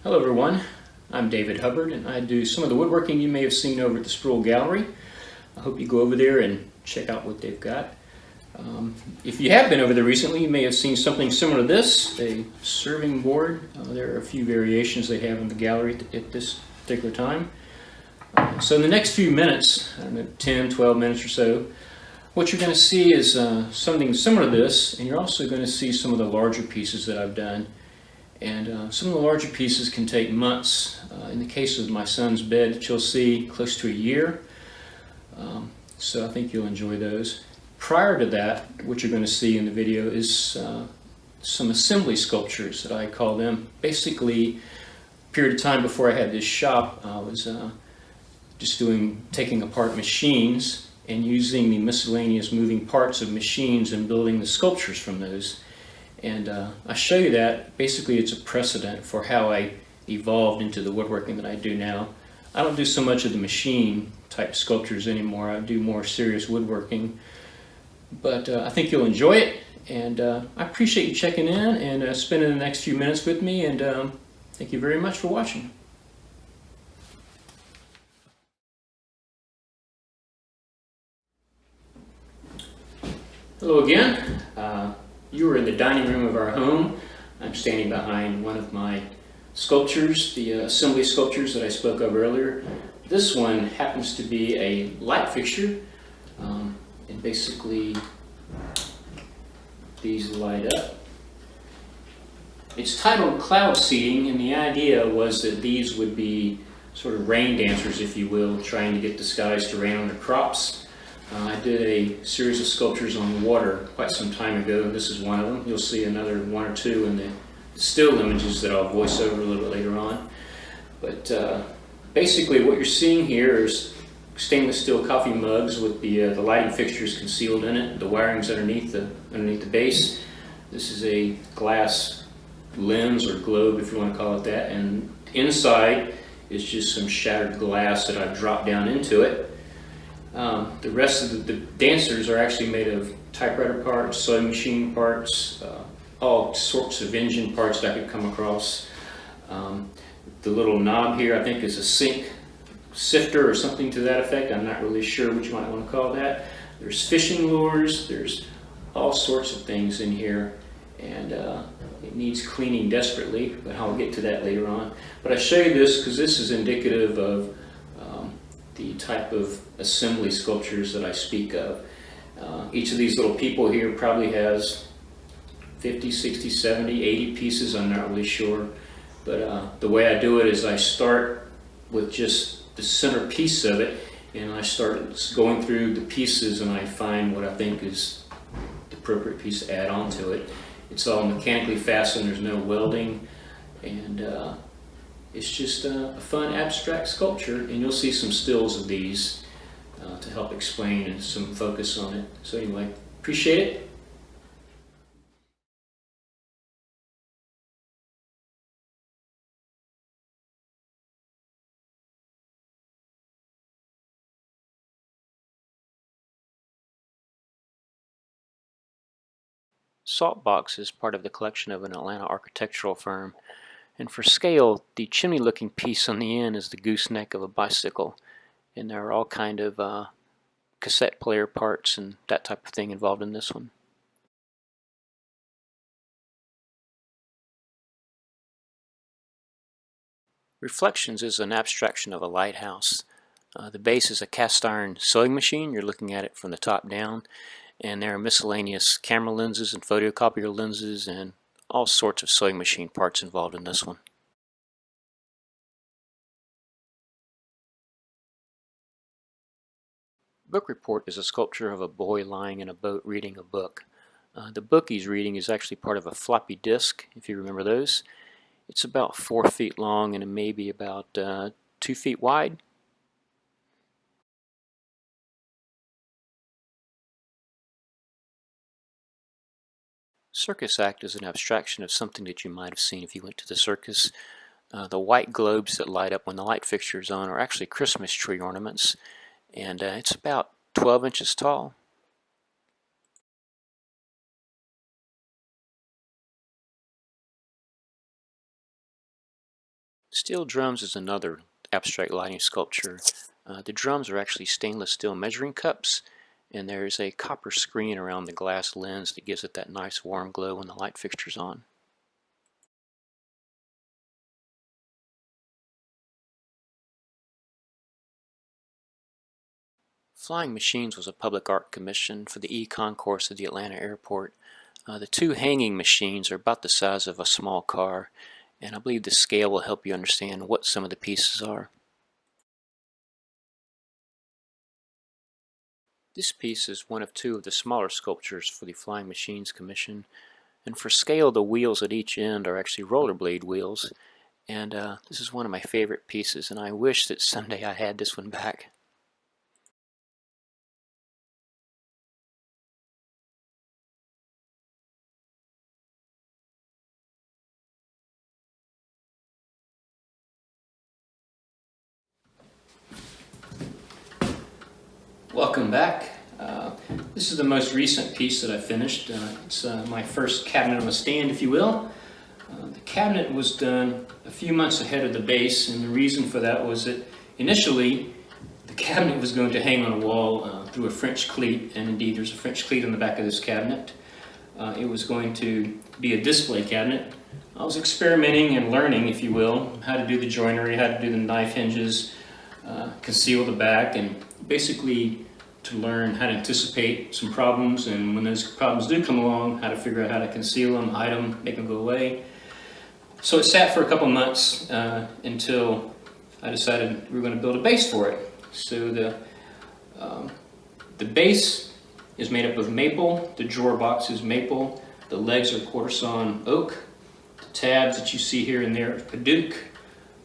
Hello everyone, I'm David Hubbard and I do some of the woodworking you may have seen over at the Spruill Gallery. I hope you go over there and check out what they've got. If you have been over there recently, you may have seen something similar to this, a serving board. There are a few variations they have in the gallery at this particular time. So in the next few minutes, I don't know, 10, 12 minutes or so, what you're going to see is something similar to this, and you're also going to see some of the larger pieces that I've done. And some of the larger pieces can take months. In the case of my son's bed that you'll see, close to a year. So I think you'll enjoy those. Prior to that, what you're going to see in the video is some assembly sculptures that I call them. Basically, a period of time before I had this shop, I was just taking apart machines and using the miscellaneous moving parts of machines and building the sculptures from those. And I show you that. Basically, it's a precedent for how I evolved into the woodworking that I do now. I don't do so much of the machine type sculptures anymore. I do more serious woodworking. But I think you'll enjoy it, and I appreciate you checking in and spending the next few minutes with me, and thank you very much for watching. Hello again. You are in the dining room of our home. I'm standing behind one of my sculptures, the assembly sculptures that I spoke of earlier. This one happens to be a light fixture, and basically these light up. It's titled Cloud Seeding, and the idea was that these would be sort of rain dancers, if you will, trying to get the skies to rain on their crops. I did a series of sculptures on water quite some time ago. This is one of them. You'll see another one or two in the still images that I'll voice over a little bit later on. But basically what you're seeing here is stainless steel coffee mugs with the lighting fixtures concealed in it. The wiring's underneath the base. This is a glass lens or globe, if you want to call it that, and inside is just some shattered glass that I've dropped down into it. The rest of the dancers are actually made of typewriter parts, sewing machine parts, all sorts of engine parts that I could come across. The little knob here I think is a sink sifter or something to that effect. I'm not really sure what you might want to call that. There's fishing lures, there's all sorts of things in here, and it needs cleaning desperately, but I'll get to that later on. But I show you this because this is indicative of the type of assembly sculptures that I speak of. Each of these little people here probably has 50, 60, 70, 80 pieces, I'm not really sure. But the way I do it is I start with just the center piece of it, and I start going through the pieces and I find what I think is the appropriate piece to add on to it. It's all mechanically fastened, there's no welding, and it's just a fun abstract sculpture, and you'll see some stills of these to help explain and some focus on it. So anyway, appreciate it. Saltbox is part of the collection of an Atlanta architectural firm. And for scale, the chimney-looking piece on the end is the gooseneck of a bicycle. And there are all kind of cassette player parts and that type of thing involved in this one. Reflections is an abstraction of a lighthouse. The base is a cast iron sewing machine. You're looking at it from the top down. And there are miscellaneous camera lenses and photocopier lenses and all sorts of sewing machine parts involved in this one. Book Report is a sculpture of a boy lying in a boat reading a book. The book he's reading is actually part of a floppy disk, if you remember those. It's about 4 feet long and maybe about 2 feet wide. Circus act is an abstraction of something that you might have seen if you went to the circus. The white globes that light up when the light fixture is on are actually Christmas tree ornaments, and it's about 12 inches tall. Steel drums is another abstract lighting sculpture. The drums are actually stainless steel measuring cups, and there's a copper screen around the glass lens that gives it that nice warm glow when the light fixture's on. Flying Machines was a public art commission for the E-Concourse of the Atlanta airport. The two hanging machines are about the size of a small car, and I believe the scale will help you understand what some of the pieces are. This piece is one of two of the smaller sculptures for the Flying Machines Commission, and for scale the wheels at each end are actually rollerblade wheels, and this is one of my favorite pieces, and I wish that someday I had this one back. Welcome back. This is the most recent piece that I finished. It's my first cabinet on a stand, if you will. The cabinet was done a few months ahead of the base, and the reason for that was that initially the cabinet was going to hang on a wall through a French cleat, and indeed there's a French cleat on the back of this cabinet. It was going to be a display cabinet. I was experimenting and learning, if you will, how to do the joinery, how to do the knife hinges, conceal the back, and basically to learn how to anticipate some problems, and when those problems do come along, how to figure out how to conceal them, hide them, make them go away. So it sat for a couple months until I decided we were going to build a base for it. So the base is made up of maple, the drawer box is maple, the legs are quarter-sawn oak, the tabs that you see here and there are padauk,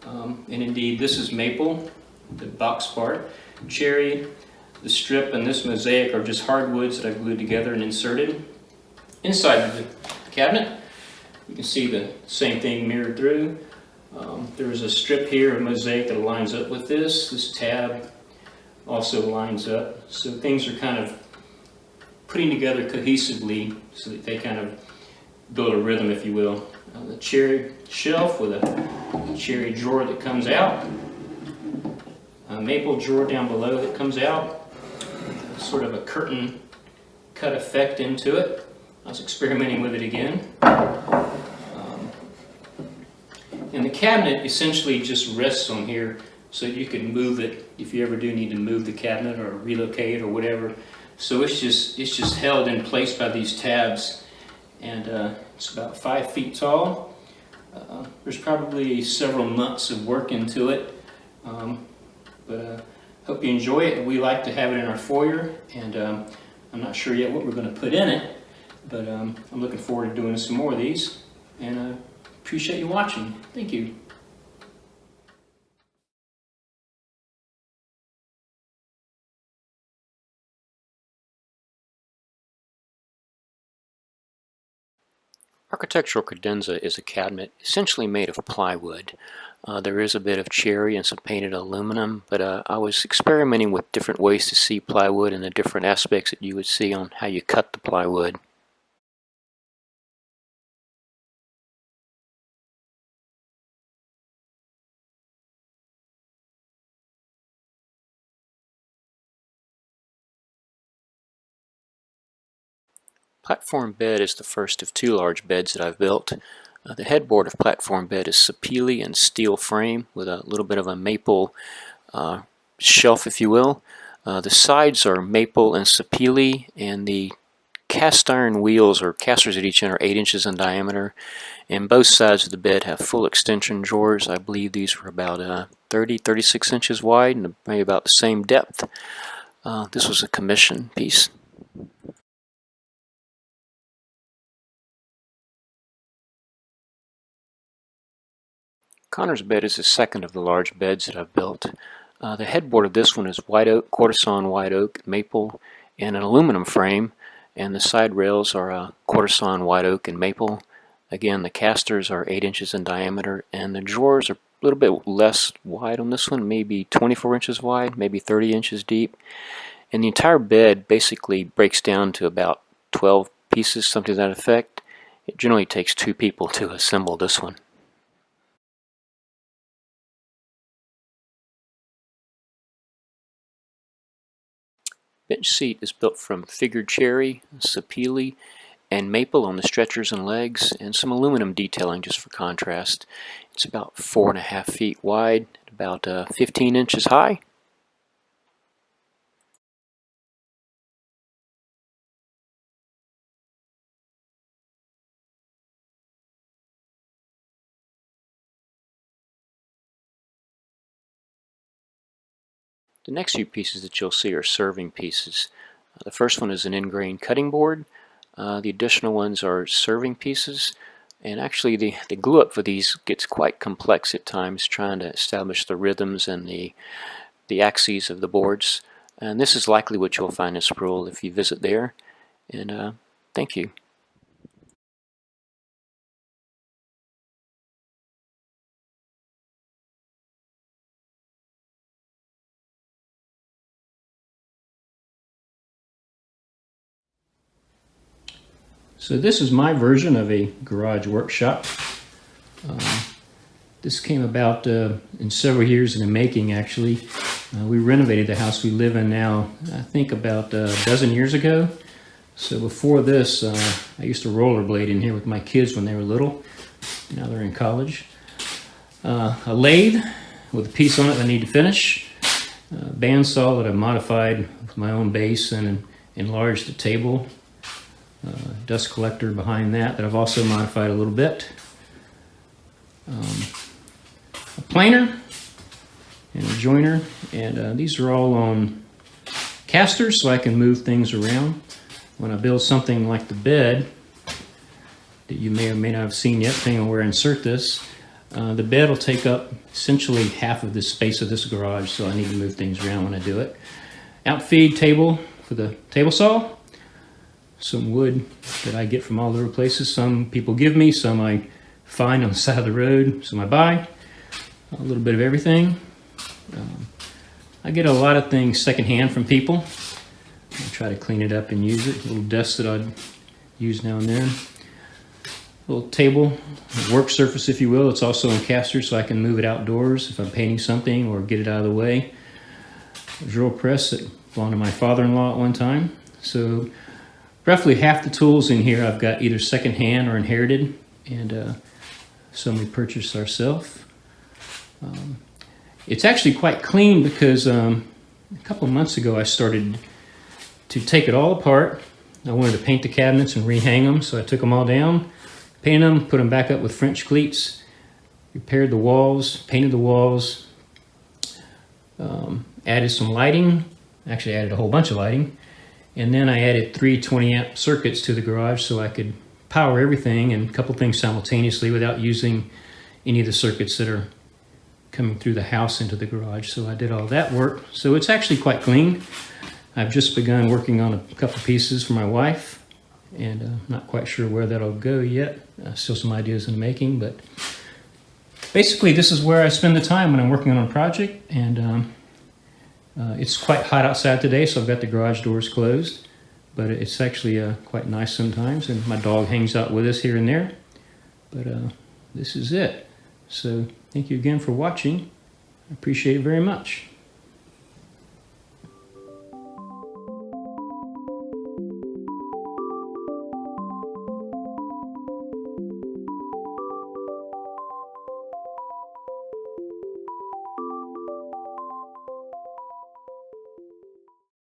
and indeed this is maple, the box part, cherry, the strip, and this mosaic are just hardwoods that I've glued together and inserted. Inside the cabinet, you can see the same thing mirrored through. There is a strip here of mosaic that lines up with this. This tab also lines up. So things are kind of putting together cohesively so that they kind of build a rhythm, if you will. The cherry shelf with a cherry drawer that comes out. A maple drawer down below that comes out. Sort of a curtain cut effect into it. I was experimenting with it again. And the cabinet essentially just rests on here so you can move it if you ever do need to move the cabinet or relocate or whatever. So it's just held in place by these tabs, and it's about 5 feet tall. There's probably several months of work into it, but hope you enjoy it. We like to have it in our foyer, and I'm not sure yet what we're going to put in it, but I'm looking forward to doing some more of these, and appreciate you watching. Thank you. Architectural credenza is a cabinet essentially made of plywood. There is a bit of cherry and some painted aluminum, but I was experimenting with different ways to see plywood and the different aspects that you would see on how you cut the plywood. Platform bed is the first of two large beds that I've built. The headboard of platform bed is sapele and steel frame with a little bit of a maple shelf, if you will. The sides are maple and sapele, and the cast iron wheels or casters at each end are 8 inches in diameter, and both sides of the bed have full extension drawers. I believe these were about 36 inches wide and maybe about the same depth. This was a commission piece. Connor's bed is the second of the large beds that I've built. The headboard of this one is white oak, quarter-sawn white oak, maple, and an aluminum frame, and the side rails are quarter-sawn white oak and maple. Again, the casters are 8 inches in diameter, and the drawers are a little bit less wide on this one, maybe 24 inches wide, maybe 30 inches deep. And the entire bed basically breaks down to about 12 pieces, something to that effect. It generally takes 2 people to assemble this one. bench seat is built from figured cherry, sapele, and maple on the stretchers and legs, and some aluminum detailing just for contrast. It's about 4.5 feet wide, about 15 inches high. The next few pieces that you'll see are serving pieces. The first one is an ingrain cutting board. The additional ones are serving pieces. And actually the glue up for these gets quite complex at times, trying to establish the rhythms and the axes of the boards. And this is likely what you'll find in Spruill if you visit there. And thank you. So this is my version of a garage workshop. This came about in several years in the making, actually. We renovated the house we live in now, I think about a dozen years ago. So before this, I used to rollerblade in here with my kids when they were little. Now they're in college. A lathe with a piece on it I need to finish. A bandsaw that I modified with my own base and enlarged the table. Dust collector behind that I've also modified a little bit. A planer and a joiner, and these are all on casters so I can move things around. When I build something like the bed that you may or may not have seen yet, depending on where I insert this, the bed will take up essentially half of the space of this garage, so I need to move things around when I do it. Outfeed table for the table saw. Some wood that I get from all over places. Some people give me, some I find on the side of the road, some I buy. A little bit of everything. I get a lot of things secondhand from people. I try to clean it up and use it. A little dust that I'd use now and then. A little table, work surface if you will. It's also in casters so I can move it outdoors if I'm painting something or get it out of the way. A drill press that belonged to my father-in-law at one time. So roughly half the tools in here I've got either secondhand or inherited, and some we purchased ourselves. It's actually quite clean because a couple of months ago I started to take it all apart. I wanted to paint the cabinets and rehang them, so I took them all down, painted them, put them back up with French cleats, repaired the walls, painted the walls, added some lighting, actually added a whole bunch of lighting. And then I added 3 20-amp circuits to the garage so I could power everything and a couple things simultaneously without using any of the circuits that are coming through the house into the garage. So I did all that work. So it's actually quite clean. I've just begun working on a couple pieces for my wife, and I'm not quite sure where that'll go yet. Still some ideas in the making, but basically this is where I spend the time when I'm working on a project. And it's quite hot outside today, so I've got the garage doors closed, but it's actually quite nice sometimes, and my dog hangs out with us here and there. But this is it. So thank you again for watching. I appreciate it very much.